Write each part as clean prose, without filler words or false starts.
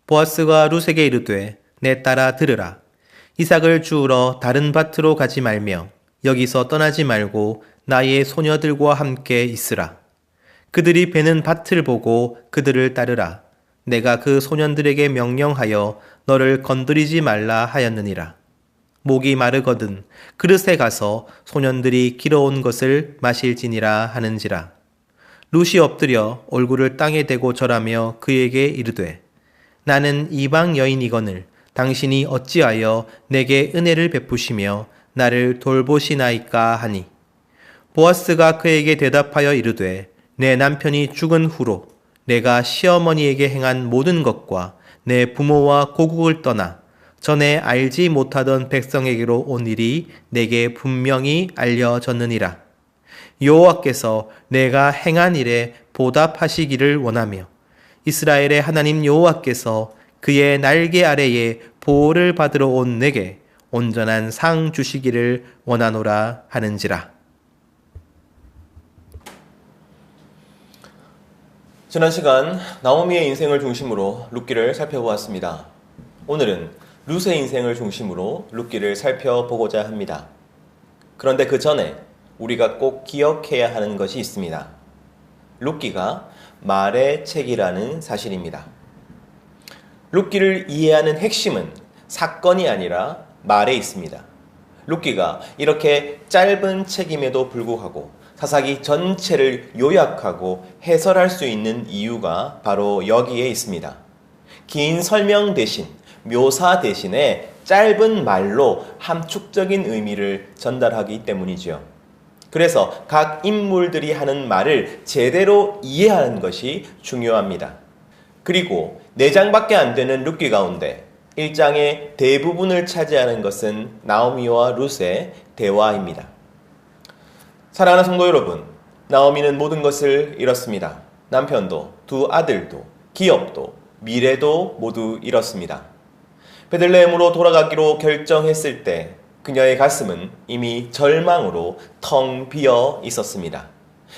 보아스가 룻에게 이르되 내 딸아 들으라. 이삭을 주우러 다른 밭으로 가지 말며 여기서 떠나지 말고 나의 소녀들과 함께 있으라. 그들이 베는 밭을 보고 그들을 따르라. 내가 그 소년들에게 명령하여 너를 건드리지 말라 하였느니라. 목이 마르거든 그릇에 가서 소년들이 길어온 것을 마실지니라 하는지라. 룻이 엎드려 얼굴을 땅에 대고 절하며 그에게 이르되 나는 이방 여인이거늘 당신이 어찌하여 내게 은혜를 베푸시며 나를 돌보시나이까 하니 보아스가 그에게 대답하여 이르되 내 남편이 죽은 후로 내가 시어머니에게 행한 모든 것과 내 부모와 고국을 떠나 전에 알지 못하던 백성에게로 온 일이 내게 분명히 알려졌느니라. 여호와께서 내가 행한 일에 보답하시기를 원하며 이스라엘의 하나님 여호와께서 그의 날개 아래에 보호를 받으러 온 내게 온전한 상 주시기를 원하노라 하는지라. 지난 시간 나오미의 인생을 중심으로 룻기를 살펴보았습니다. 오늘은 룻의 인생을 중심으로 룻기를 살펴보고자 합니다. 그런데 그 전에 우리가 꼭 기억해야 하는 것이 있습니다. 룻기가 말의 책이라는 사실입니다. 룻기를 이해하는 핵심은 사건이 아니라 말에 있습니다. 룻기가 이렇게 짧은 책임에도 불구하고 사사기 전체를 요약하고 해설할 수 있는 이유가 바로 여기에 있습니다. 긴 설명 대신, 묘사 대신에 짧은 말로 함축적인 의미를 전달하기 때문이지요. 그래서 각 인물들이 하는 말을 제대로 이해하는 것이 중요합니다. 그리고 4장밖에 안 되는 룻기 가운데 1장의 대부분을 차지하는 것은 나오미와 룻의 대화입니다. 사랑하는 성도 여러분, 나오미는 모든 것을 잃었습니다. 남편도, 2 아들도, 기업도, 미래도 모두 잃었습니다. 베들레헴으로 돌아가기로 결정했을 때 그녀의 가슴은 이미 절망으로 텅 비어 있었습니다.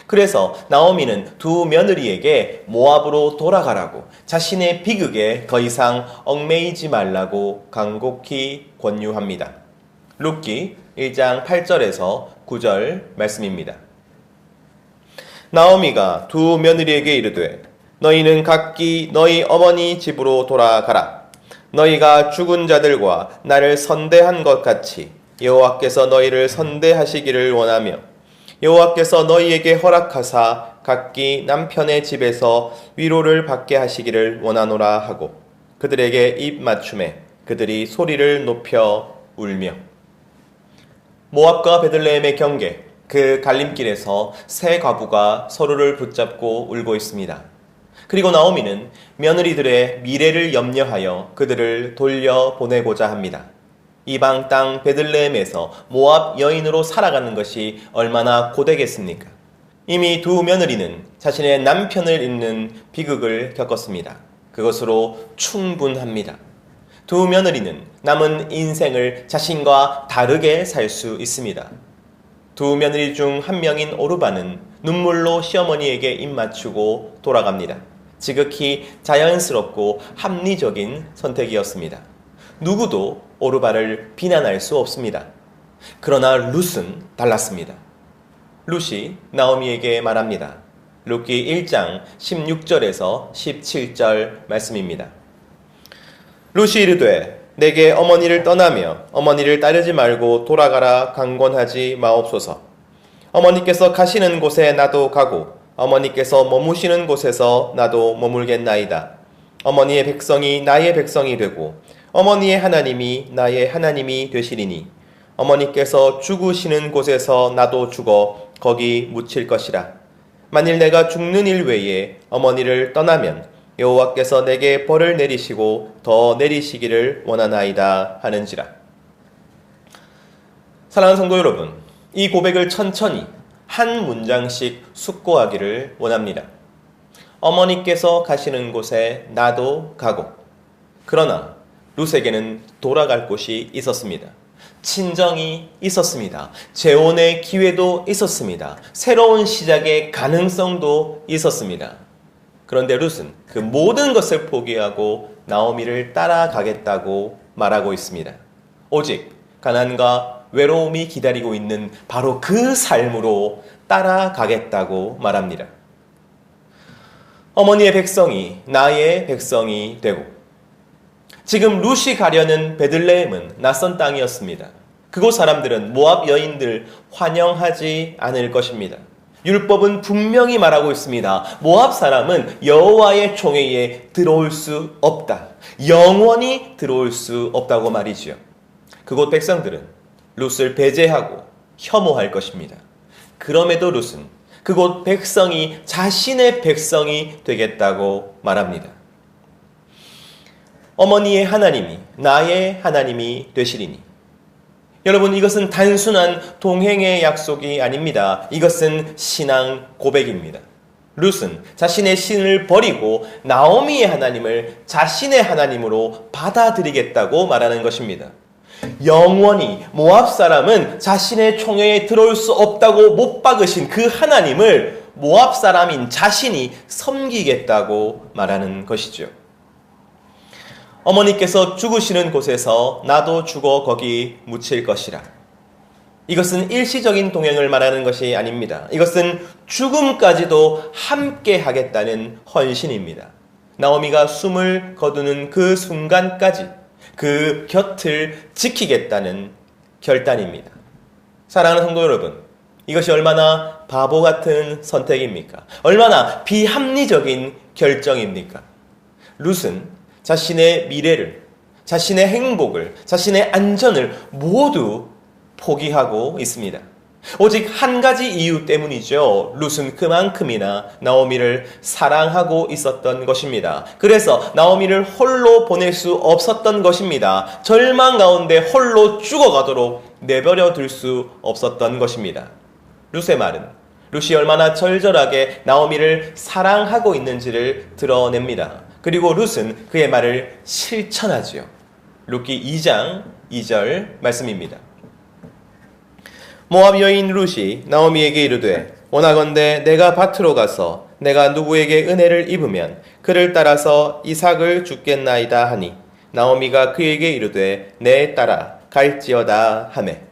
그래서 나오미는 2 며느리에게 모압으로 돌아가라고 자신의 비극에 더 이상 얽매이지 말라고 간곡히 권유합니다. 룻기 1장 8절에서 9절 말씀입니다. 나오미가 2 며느리에게 이르되 너희는 각기 너희 어머니 집으로 돌아가라. 너희가 죽은 자들과 나를 선대한 것 같이 여호와께서 너희를 선대하시기를 원하며 여호와께서 너희에게 허락하사 각기 남편의 집에서 위로를 받게 하시기를 원하노라 하고 그들에게 입 맞춤에 그들이 소리를 높여 울며. 모압과 베들레헴의 경계, 그 갈림길에서 세 과부가 서로를 붙잡고 울고 있습니다. 그리고 나오미는 며느리들의 미래를 염려하여 그들을 돌려보내고자 합니다. 이방 땅 베들레헴에서 모압 여인으로 살아가는 것이 얼마나 고되겠습니까? 이미 2 며느리는 자신의 남편을 잃는 비극을 겪었습니다. 그것으로 충분합니다. 2 며느리는 남은 인생을 자신과 다르게 살 수 있습니다. 2 며느리 중 한 명인 오르바는 눈물로 시어머니에게 입 맞추고 돌아갑니다. 지극히 자연스럽고 합리적인 선택이었습니다. 누구도 오르바를 비난할 수 없습니다. 그러나 룻은 달랐습니다. 룻이 나오미에게 말합니다. 룻기 1장 16절에서 17절 말씀입니다. 룻이 이르되 내게 어머니를 떠나며 어머니를 따르지 말고 돌아가라 강권하지 마옵소서. 어머니께서 가시는 곳에 나도 가고 어머니께서 머무시는 곳에서 나도 머물겠나이다. 어머니의 백성이 나의 백성이 되고 어머니의 하나님이 나의 하나님이 되시리니 어머니께서 죽으시는 곳에서 나도 죽어 거기 묻힐 것이라. 만일 내가 죽는 일 외에 어머니를 떠나면 여호와께서 내게 벌을 내리시고 더 내리시기를 원하나이다 하는지라. 사랑하는 성도 여러분, 이 고백을 천천히 한 문장씩 숙고하기를 원합니다. 어머니께서 가시는 곳에 나도 가고. 그러나 룻에게는 돌아갈 곳이 있었습니다. 친정이 있었습니다. 재혼의 기회도 있었습니다. 새로운 시작의 가능성도 있었습니다. 그런데 룻은 그 모든 것을 포기하고 나오미를 따라가겠다고 말하고 있습니다. 오직 가난과 외로움이 기다리고 있는 바로 그 삶으로 따라가겠다고 말합니다. 어머니의 백성이 나의 백성이 되고, 지금 룻이 가려는 베들레헴은 낯선 땅이었습니다. 그곳 사람들은 모압 여인들 환영하지 않을 것입니다. 율법은 분명히 말하고 있습니다. 모압 사람은 여호와의 총회에 들어올 수 없다. 영원히 들어올 수 없다고 말이지요. 그곳 백성들은 룻을 배제하고 혐오할 것입니다. 그럼에도 룻은 그곳 백성이 자신의 백성이 되겠다고 말합니다. 어머니의 하나님이 나의 하나님이 되시리니. 여러분, 이것은 단순한 동행의 약속이 아닙니다. 이것은 신앙 고백입니다. 룻은 자신의 신을 버리고 나오미의 하나님을 자신의 하나님으로 받아들이겠다고 말하는 것입니다. 영원히 모압 사람은 자신의 총회에 들어올 수 없다고 못 박으신 그 하나님을 모압 사람인 자신이 섬기겠다고 말하는 것이죠. 어머니께서 죽으시는 곳에서 나도 죽어 거기 묻힐 것이라. 이것은 일시적인 동행을 말하는 것이 아닙니다. 이것은 죽음까지도 함께 하겠다는 헌신입니다. 나오미가 숨을 거두는 그 순간까지 그 곁을 지키겠다는 결단입니다. 사랑하는 성도 여러분, 이것이 얼마나 바보 같은 선택입니까? 얼마나 비합리적인 결정입니까? 룻은 자신의 미래를, 자신의 행복을, 자신의 안전을 모두 포기하고 있습니다. 오직 한 가지 이유 때문이죠. 룻은 그만큼이나 나오미를 사랑하고 있었던 것입니다. 그래서 나오미를 홀로 보낼 수 없었던 것입니다. 절망 가운데 홀로 죽어가도록 내버려 둘 수 없었던 것입니다. 룻의 말은 룻이 얼마나 절절하게 나오미를 사랑하고 있는지를 드러냅니다. 그리고 룻은 그의 말을 실천하지요. 룻기 2장 2절 말씀입니다. 모압 여인 룻이 나오미에게 이르되 원하건대 내가 밭으로 가서 내가 누구에게 은혜를 입으면 그를 따라서 이삭을 줍겠나이다 하니 나오미가 그에게 이르되 내 따라 갈지어다 하매.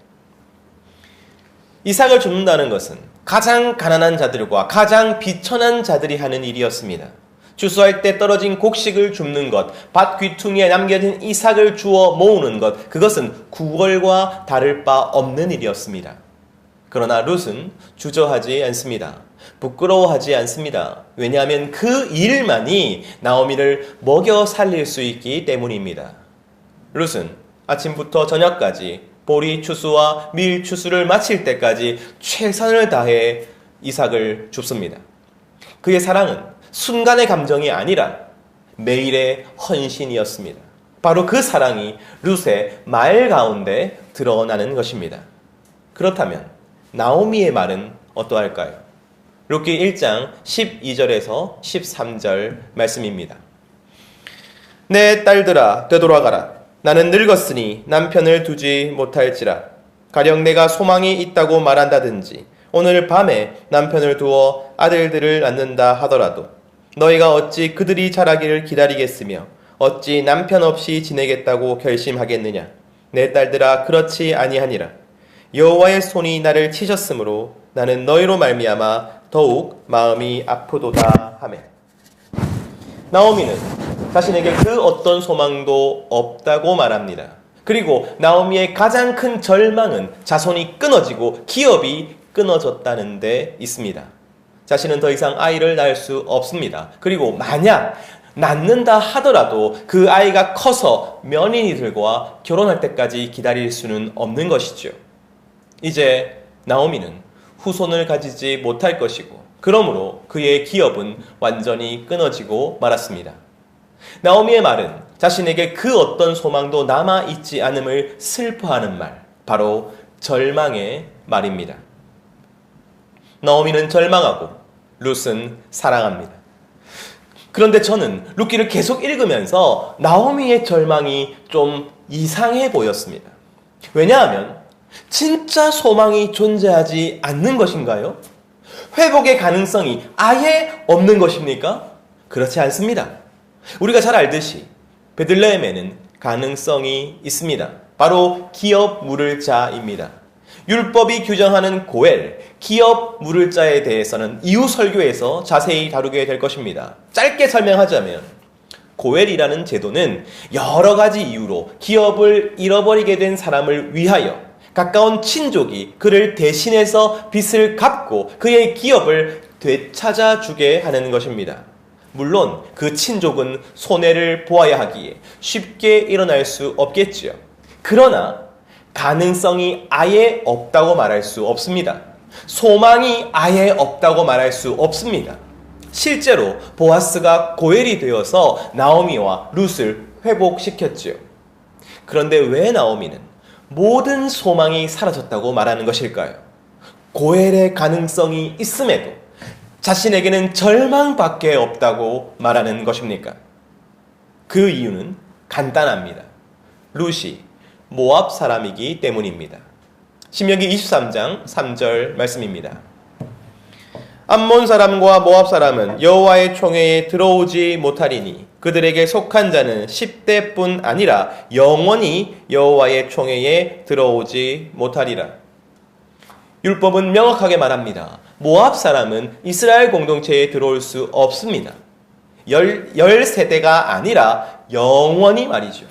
이삭을 줍는다는 것은 가장 가난한 자들과 가장 비천한 자들이 하는 일이었습니다. 추수할 때 떨어진 곡식을 줍는 것, 밭 귀퉁이에 남겨진 이삭을 주워 모으는 것, 그것은 구걸과 다를 바 없는 일이었습니다. 그러나 룻은 주저하지 않습니다. 부끄러워하지 않습니다. 왜냐하면 그 일만이 나오미를 먹여 살릴 수 있기 때문입니다. 룻은 아침부터 저녁까지 보리 추수와 밀 추수를 마칠 때까지 최선을 다해 이삭을 줍습니다. 그의 사랑은 순간의 감정이 아니라 매일의 헌신이었습니다. 바로 그 사랑이 룻의 말 가운데 드러나는 것입니다. 그렇다면 나오미의 말은 어떠할까요? 룻기 1장 12절에서 13절 말씀입니다. 내 딸들아 되돌아가라. 나는 늙었으니 남편을 두지 못할지라. 가령 내가 소망이 있다고 말한다든지 오늘 밤에 남편을 두어 아들들을 낳는다 하더라도 너희가 어찌 그들이 자라기를 기다리겠으며 어찌 남편 없이 지내겠다고 결심하겠느냐. 내 딸들아 그렇지 아니하니라. 여호와의 손이 나를 치셨으므로 나는 너희로 말미암아 더욱 마음이 아프도다 하매. 나오미는 자신에게 그 어떤 소망도 없다고 말합니다. 그리고 나오미의 가장 큰 절망은 자손이 끊어지고 기업이 끊어졌다는 데 있습니다. 자신은 더 이상 아이를 낳을 수 없습니다. 그리고 만약 낳는다 하더라도 그 아이가 커서 며느리들과 결혼할 때까지 기다릴 수는 없는 것이죠. 이제 나오미는 후손을 가지지 못할 것이고 그러므로 그의 기업은 완전히 끊어지고 말았습니다. 나오미의 말은 자신에게 그 어떤 소망도 남아있지 않음을 슬퍼하는 말, 바로 절망의 말입니다. 나오미는 절망하고 룻은 사랑합니다. 그런데 저는 룻기를 계속 읽으면서 나오미의 절망이 좀 이상해 보였습니다. 왜냐하면 진짜 소망이 존재하지 않는 것인가요? 회복의 가능성이 아예 없는 것입니까? 그렇지 않습니다. 우리가 잘 알듯이 베들레헴에는 가능성이 있습니다. 바로 기업 물을 자입니다. 율법이 규정하는 고엘, 기업 물을 자에 대해서는 이후 설교에서 자세히 다루게 될 것입니다. 짧게 설명하자면 고엘이라는 제도는 여러 가지 이유로 기업을 잃어버리게 된 사람을 위하여 가까운 친족이 그를 대신해서 빚을 갚고 그의 기업을 되찾아주게 하는 것입니다. 물론 그 친족은 손해를 보아야 하기에 쉽게 일어날 수 없겠지요. 그러나 가능성이 아예 없다고 말할 수 없습니다. 소망이 아예 없다고 말할 수 없습니다. 실제로 보아스가 고엘이 되어서 나오미와 룻을 회복시켰지요. 그런데 왜 나오미는 모든 소망이 사라졌다고 말하는 것일까요? 고엘의 가능성이 있음에도 자신에게는 절망밖에 없다고 말하는 것입니까? 그 이유는 간단합니다. 룻이 모압 사람이기 때문입니다. 신명기 23장 3절 말씀입니다. 암몬 사람과 모압 사람은 여호와의 총회에 들어오지 못하리니 그들에게 속한 자는 10대뿐 아니라 영원히 여호와의 총회에 들어오지 못하리라. 율법은 명확하게 말합니다. 모압 사람은 이스라엘 공동체에 들어올 수 없습니다. 열 세대가 아니라 영원히 말이죠.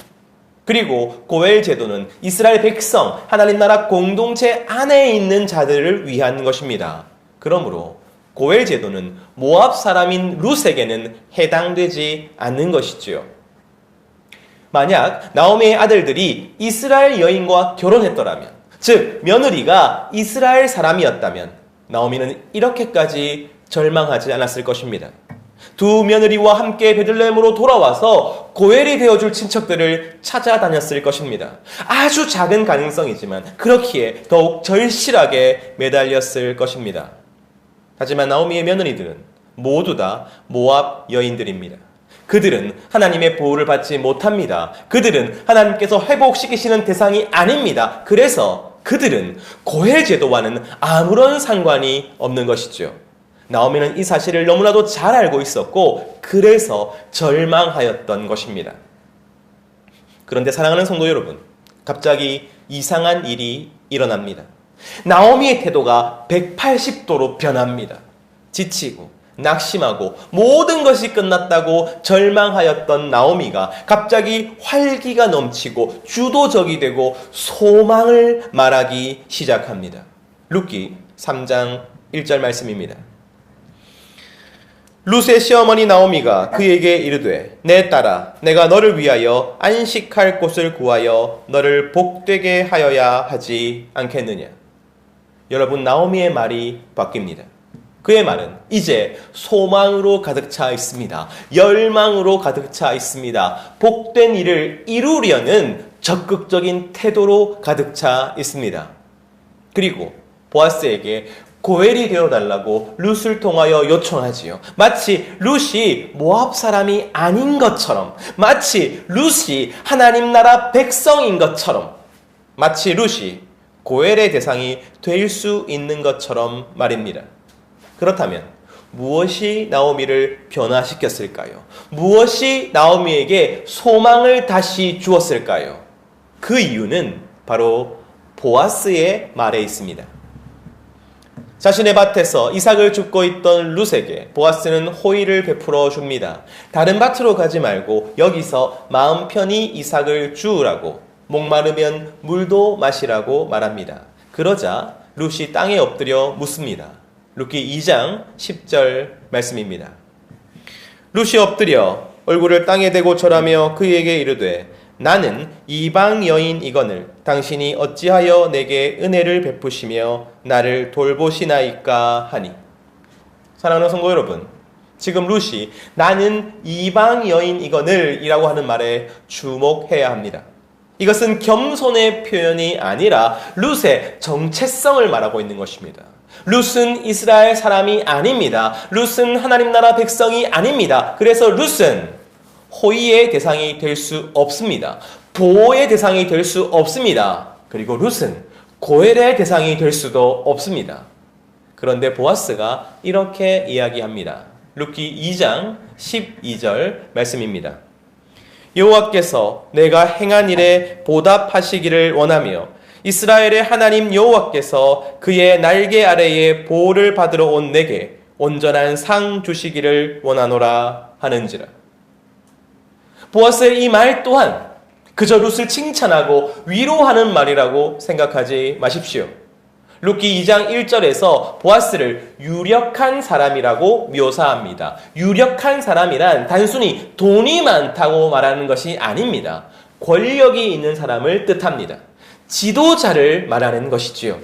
그리고 고엘 제도는 이스라엘 백성, 하나님 나라 공동체 안에 있는 자들을 위한 것입니다. 그러므로 고엘 제도는 모압 사람인 룻에게는 해당되지 않는 것이지요. 만약 나오미의 아들들이 이스라엘 여인과 결혼했더라면, 즉 며느리가 이스라엘 사람이었다면 나오미는 이렇게까지 절망하지 않았을 것입니다. 두 며느리와 함께 베들레헴으로 돌아와서 고엘이 되어줄 친척들을 찾아다녔을 것입니다. 아주 작은 가능성이지만 그렇기에 더욱 절실하게 매달렸을 것입니다. 하지만 나오미의 며느리들은 모두 다 모압 여인들입니다. 그들은 하나님의 보호를 받지 못합니다. 그들은 하나님께서 회복시키시는 대상이 아닙니다. 그래서 그들은 고엘 제도와는 아무런 상관이 없는 것이죠. 나오미는 이 사실을 너무나도 잘 알고 있었고 그래서 절망하였던 것입니다. 그런데 사랑하는 성도 여러분, 갑자기 이상한 일이 일어납니다. 나오미의 태도가 180도로 변합니다. 지치고 낙심하고 모든 것이 끝났다고 절망하였던 나오미가 갑자기 활기가 넘치고 주도적이 되고 소망을 말하기 시작합니다. 룻기 3장 1절 말씀입니다. 룻의 시어머니 나오미가 그에게 이르되 내 딸아 내가 너를 위하여 안식할 곳을 구하여 너를 복되게 하여야 하지 않겠느냐. 여러분, 나오미의 말이 바뀝니다. 그의 말은 이제 소망으로 가득 차 있습니다. 열망으로 가득 차 있습니다. 복된 일을 이루려는 적극적인 태도로 가득 차 있습니다. 그리고 보아스에게 고엘이 되어달라고 룻을 통하여 요청하지요. 마치 룻이 모압 사람이 아닌 것처럼, 마치 룻이 하나님 나라 백성인 것처럼, 마치 룻이 고엘의 대상이 될 수 있는 것처럼 말입니다. 그렇다면 무엇이 나오미를 변화시켰을까요? 무엇이 나오미에게 소망을 다시 주었을까요? 그 이유는 바로 보아스의 말에 있습니다. 자신의 밭에서 이삭을 줍고 있던 룻에게 보아스는 호의를 베풀어 줍니다. 다른 밭으로 가지 말고 여기서 마음 편히 이삭을 주우라고, 목마르면 물도 마시라고 말합니다. 그러자 룻이 땅에 엎드려 묻습니다. 룻기 2장 10절 말씀입니다. 룻이 엎드려 얼굴을 땅에 대고 절하며 그에게 이르되 나는 이방 여인이거늘 당신이 어찌하여 내게 은혜를 베푸시며 나를 돌보시나이까 하니. 사랑하는 성도 여러분, 지금 룻이 나는 이방 여인이거늘 이라고 하는 말에 주목해야 합니다. 이것은 겸손의 표현이 아니라 룻의 정체성을 말하고 있는 것입니다. 룻은 이스라엘 사람이 아닙니다. 룻은 하나님 나라 백성이 아닙니다. 그래서 룻은 호의의 대상이 될 수 없습니다. 보호의 대상이 될 수 없습니다. 그리고 룻은 고엘의 대상이 될 수도 없습니다. 그런데 보아스가 이렇게 이야기합니다. 룻기 2장 12절 말씀입니다. 여호와께서 내가 행한 일에 보답하시기를 원하며 이스라엘의 하나님 여호와께서 그의 날개 아래에 보호를 받으러 온 내게 온전한 상 주시기를 원하노라 하는지라. 보아스의 이 말 또한 그저 룻을 칭찬하고 위로하는 말이라고 생각하지 마십시오. 룻기 2장 1절에서 보아스를 유력한 사람이라고 묘사합니다. 유력한 사람이란 단순히 돈이 많다고 말하는 것이 아닙니다. 권력이 있는 사람을 뜻합니다. 지도자를 말하는 것이지요.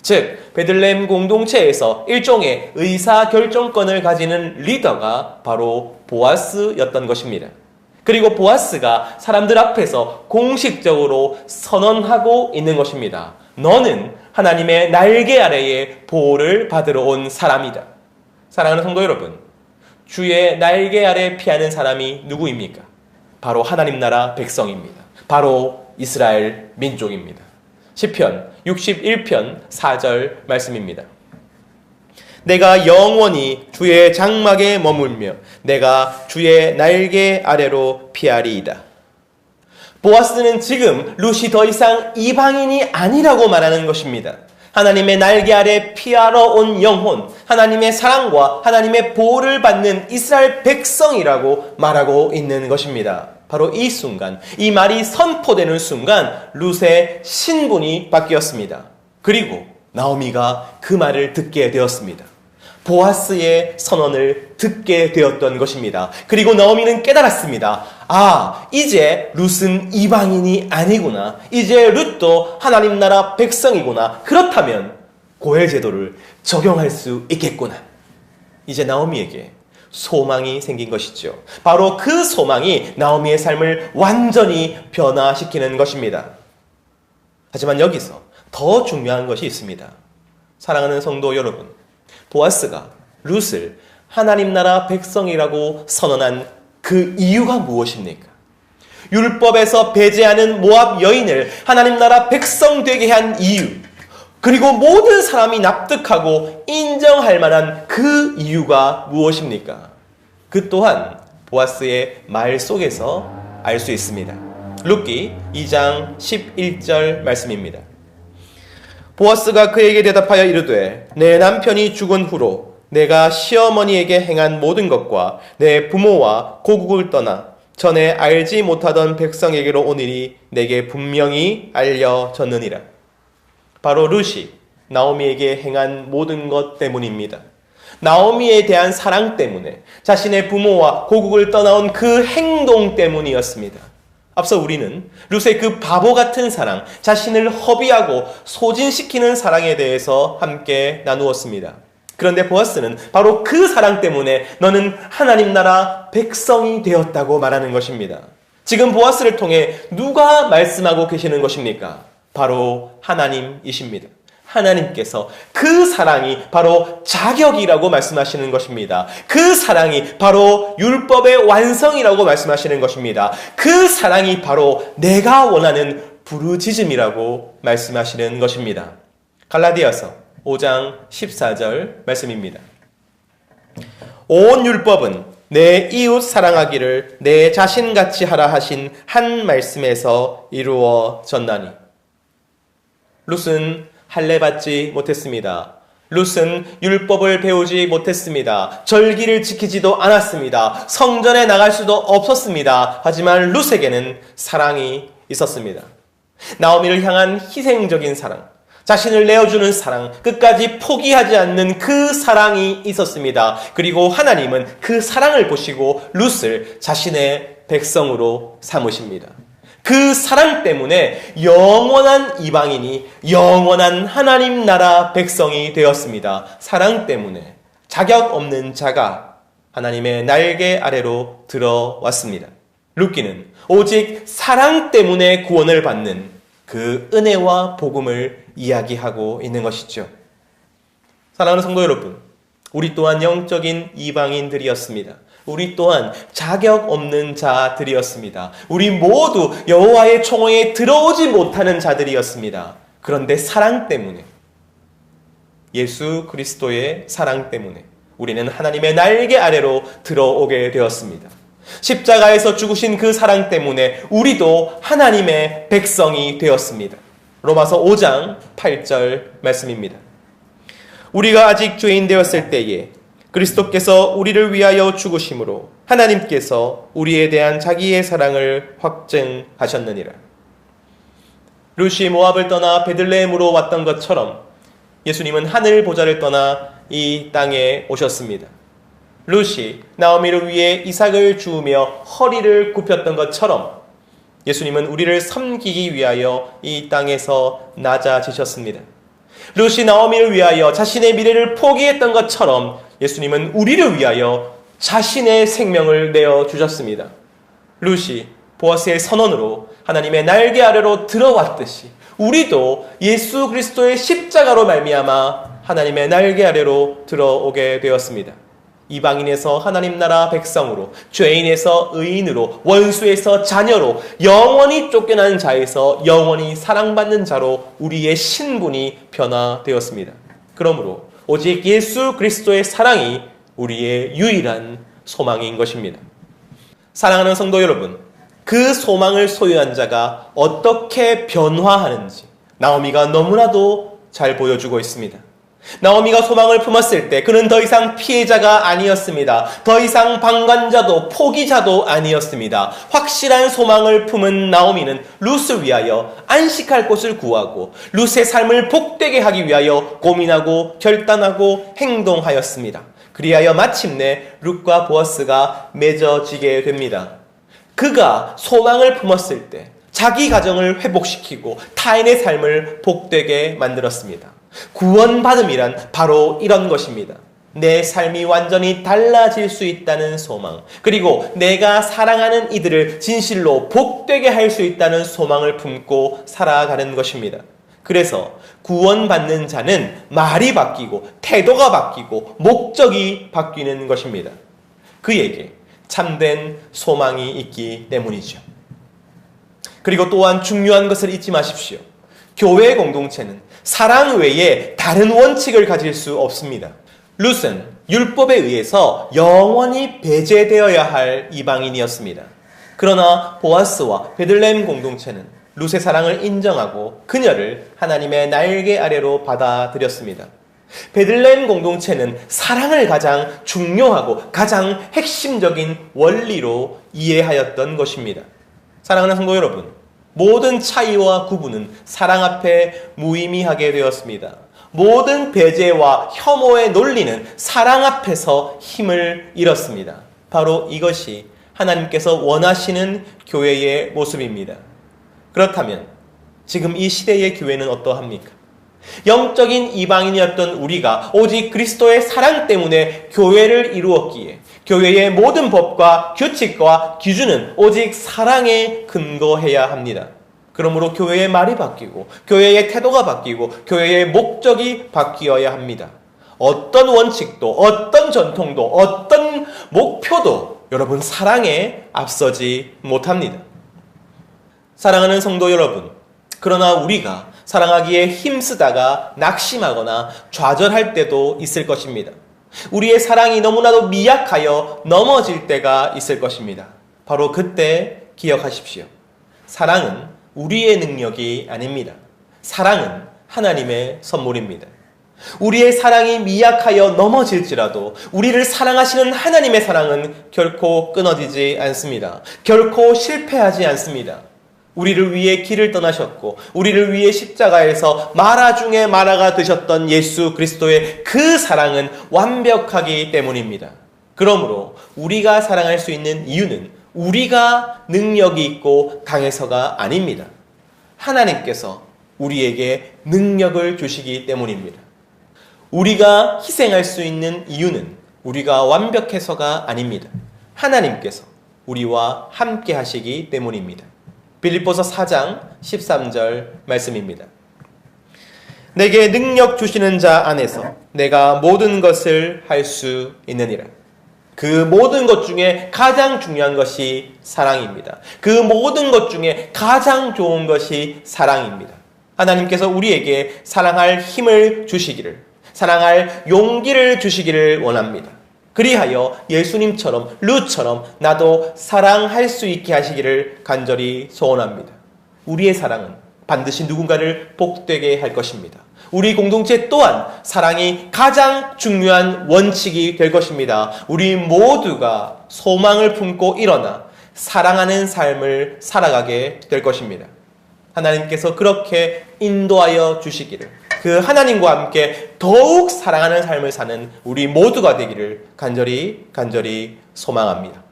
즉 베들레헴 공동체에서 일종의 의사결정권을 가지는 리더가 바로 보아스였던 것입니다. 그리고 보아스가 사람들 앞에서 공식적으로 선언하고 있는 것입니다. 너는 하나님의 날개 아래에 보호를 받으러 온 사람이다. 사랑하는 성도 여러분, 주의 날개 아래 피하는 사람이 누구입니까? 바로 하나님 나라 백성입니다. 바로 이스라엘 민족입니다. 시편 61편 4절 말씀입니다. 내가 영원히 주의 장막에 머물며 내가 주의 날개 아래로 피하리이다. 보아스는 지금 룻이 더 이상 이방인이 아니라고 말하는 것입니다. 하나님의 날개 아래 피하러 온 영혼, 하나님의 사랑과 하나님의 보호를 받는 이스라엘 백성이라고 말하고 있는 것입니다. 바로 이 순간, 이 말이 선포되는 순간 룻의 신분이 바뀌었습니다. 그리고 나오미가 그 말을 듣게 되었습니다. 보아스의 선언을 듣게 되었던 것입니다. 그리고 나오미는 깨달았습니다. 아, 이제 룻은 이방인이 아니구나. 이제 룻도 하나님 나라 백성이구나. 그렇다면 고엘 제도를 적용할 수 있겠구나. 이제 나오미에게 소망이 생긴 것이죠. 바로 그 소망이 나오미의 삶을 완전히 변화시키는 것입니다. 하지만 여기서 더 중요한 것이 있습니다. 사랑하는 성도 여러분, 보아스가 룻을 하나님 나라 백성이라고 선언한 그 이유가 무엇입니까? 율법에서 배제하는 모압 여인을 하나님 나라 백성 되게 한 이유, 그리고 모든 사람이 납득하고 인정할 만한 그 이유가 무엇입니까? 그 또한 보아스의 말 속에서 알 수 있습니다. 룻기 2장 11절 말씀입니다. 보아스가 그에게 대답하여 이르되 내 남편이 죽은 후로 내가 시어머니에게 행한 모든 것과 내 부모와 고국을 떠나 전에 알지 못하던 백성에게로 오니니 내게 분명히 알려졌느니라. 바로 룻이 나오미에게 행한 모든 것 때문입니다. 나오미에 대한 사랑 때문에, 자신의 부모와 고국을 떠나온 그 행동 때문이었습니다. 앞서 우리는 룻의 그 바보 같은 사랑, 자신을 허비하고 소진시키는 사랑에 대해서 함께 나누었습니다. 그런데 보아스는 바로 그 사랑 때문에 너는 하나님 나라 백성이 되었다고 말하는 것입니다. 지금 보아스를 통해 누가 말씀하고 계시는 것입니까? 바로 하나님이십니다. 하나님께서 그 사랑이 바로 자격이라고 말씀하시는 것입니다. 그 사랑이 바로 율법의 완성이라고 말씀하시는 것입니다. 그 사랑이 바로 내가 원하는 부르짖음이라고 말씀하시는 것입니다. 갈라디아서 5장 14절 말씀입니다. 온 율법은 내 이웃 사랑하기를 내 자신같이 하라 하신 한 말씀에서 이루어졌나니. 룻은 할례 받지 못했습니다. 룻은 율법을 배우지 못했습니다. 절기를 지키지도 않았습니다. 성전에 나갈 수도 없었습니다. 하지만 룻에게는 사랑이 있었습니다. 나오미를 향한 희생적인 사랑, 자신을 내어주는 사랑, 끝까지 포기하지 않는 그 사랑이 있었습니다. 그리고 하나님은 그 사랑을 보시고 룻을 자신의 백성으로 삼으십니다. 그 사랑 때문에 영원한 이방인이 영원한 하나님 나라 백성이 되었습니다. 사랑 때문에 자격 없는 자가 하나님의 날개 아래로 들어왔습니다. 룻기는 오직 사랑 때문에 구원을 받는 그 은혜와 복음을 이야기하고 있는 것이죠. 사랑하는 성도 여러분, 우리 또한 영적인 이방인들이었습니다. 우리 또한 자격 없는 자들이었습니다. 우리 모두 여호와의 총회에 들어오지 못하는 자들이었습니다. 그런데 사랑 때문에, 예수 그리스도의 사랑 때문에 우리는 하나님의 날개 아래로 들어오게 되었습니다. 십자가에서 죽으신 그 사랑 때문에 우리도 하나님의 백성이 되었습니다. 로마서 5장 8절 말씀입니다. 우리가 아직 죄인 되었을 때에 그리스도께서 우리를 위하여 죽으심으로 하나님께서 우리에 대한 자기의 사랑을 확증하셨느니라. 룻이 모압을 떠나 베들레헴으로 왔던 것처럼 예수님은 하늘 보좌를 떠나 이 땅에 오셨습니다. 룻이 나오미를 위해 이삭을 주우며 허리를 굽혔던 것처럼 예수님은 우리를 섬기기 위하여 이 땅에서 낮아지셨습니다. 룻이 나오미를 위하여 자신의 미래를 포기했던 것처럼 예수님은 우리를 위하여 자신의 생명을 내어주셨습니다. 룻이 보아스의 선언으로 하나님의 날개 아래로 들어왔듯이 우리도 예수 그리스도의 십자가로 말미암아 하나님의 날개 아래로 들어오게 되었습니다. 이방인에서 하나님 나라 백성으로, 죄인에서 의인으로, 원수에서 자녀로, 영원히 쫓겨난 자에서 영원히 사랑받는 자로 우리의 신분이 변화되었습니다. 그러므로 오직 예수 그리스도의 사랑이 우리의 유일한 소망인 것입니다. 사랑하는 성도 여러분, 그 소망을 소유한 자가 어떻게 변화하는지 나오미가 너무나도 잘 보여주고 있습니다. 나오미가 소망을 품었을 때 그는 더 이상 피해자가 아니었습니다. 더 이상 방관자도 포기자도 아니었습니다. 확실한 소망을 품은 나오미는 룻을 위하여 안식할 곳을 구하고 룻의 삶을 복되게 하기 위하여 고민하고 결단하고 행동하였습니다. 그리하여 마침내 룻과 보아스가 맺어지게 됩니다. 그가 소망을 품었을 때 자기 가정을 회복시키고 타인의 삶을 복되게 만들었습니다. 구원받음이란 바로 이런 것입니다. 내 삶이 완전히 달라질 수 있다는 소망, 그리고 내가 사랑하는 이들을 진실로 복되게 할 수 있다는 소망을 품고 살아가는 것입니다. 그래서 구원받는 자는 말이 바뀌고 태도가 바뀌고 목적이 바뀌는 것입니다. 그에게 참된 소망이 있기 때문이죠. 그리고 또한 중요한 것을 잊지 마십시오. 교회 공동체는 사랑 외에 다른 원칙을 가질 수 없습니다. 룻은 율법에 의해서 영원히 배제되어야 할 이방인이었습니다. 그러나 보아스와 베들레헴 공동체는 룻의 사랑을 인정하고 그녀를 하나님의 날개 아래로 받아들였습니다. 베들레헴 공동체는 사랑을 가장 중요하고 가장 핵심적인 원리로 이해하였던 것입니다. 사랑하는 성도 여러분, 모든 차이와 구분은 사랑 앞에 무의미하게 되었습니다. 모든 배제와 혐오의 논리는 사랑 앞에서 힘을 잃었습니다. 바로 이것이 하나님께서 원하시는 교회의 모습입니다. 그렇다면 지금 이 시대의 교회는 어떠합니까? 영적인 이방인이었던 우리가 오직 그리스도의 사랑 때문에 교회를 이루었기에 교회의 모든 법과 규칙과 기준은 오직 사랑에 근거해야 합니다. 그러므로 교회의 말이 바뀌고 교회의 태도가 바뀌고 교회의 목적이 바뀌어야 합니다. 어떤 원칙도 어떤 전통도 어떤 목표도 여러분 사랑에 앞서지 못합니다. 사랑하는 성도 여러분, 그러나 우리가 사랑하기에 힘쓰다가 낙심하거나 좌절할 때도 있을 것입니다. 우리의 사랑이 너무나도 미약하여 넘어질 때가 있을 것입니다. 바로 그때 기억하십시오. 사랑은 우리의 능력이 아닙니다. 사랑은 하나님의 선물입니다. 우리의 사랑이 미약하여 넘어질지라도 우리를 사랑하시는 하나님의 사랑은 결코 끊어지지 않습니다. 결코 실패하지 않습니다. 우리를 위해 길을 떠나셨고 우리를 위해 십자가에서 마라 중에 마라가 되셨던 예수 그리스도의 그 사랑은 완벽하기 때문입니다. 그러므로 우리가 사랑할 수 있는 이유는 우리가 능력이 있고 강해서가 아닙니다. 하나님께서 우리에게 능력을 주시기 때문입니다. 우리가 희생할 수 있는 이유는 우리가 완벽해서가 아닙니다. 하나님께서 우리와 함께 하시기 때문입니다. 빌립보서 4장 13절 말씀입니다. 내게 능력 주시는 자 안에서 내가 모든 것을 할 수 있느니라. 그 모든 것 중에 가장 중요한 것이 사랑입니다. 그 모든 것 중에 가장 좋은 것이 사랑입니다. 하나님께서 우리에게 사랑할 힘을 주시기를, 사랑할 용기를 주시기를 원합니다. 그리하여 예수님처럼 룻처럼 나도 사랑할 수 있게 하시기를 간절히 소원합니다. 우리의 사랑은 반드시 누군가를 복되게 할 것입니다. 우리 공동체 또한 사랑이 가장 중요한 원칙이 될 것입니다. 우리 모두가 소망을 품고 일어나 사랑하는 삶을 살아가게 될 것입니다. 하나님께서 그렇게 인도하여 주시기를, 그 하나님과 함께 더욱 사랑하는 삶을 사는 우리 모두가 되기를 간절히 소망합니다.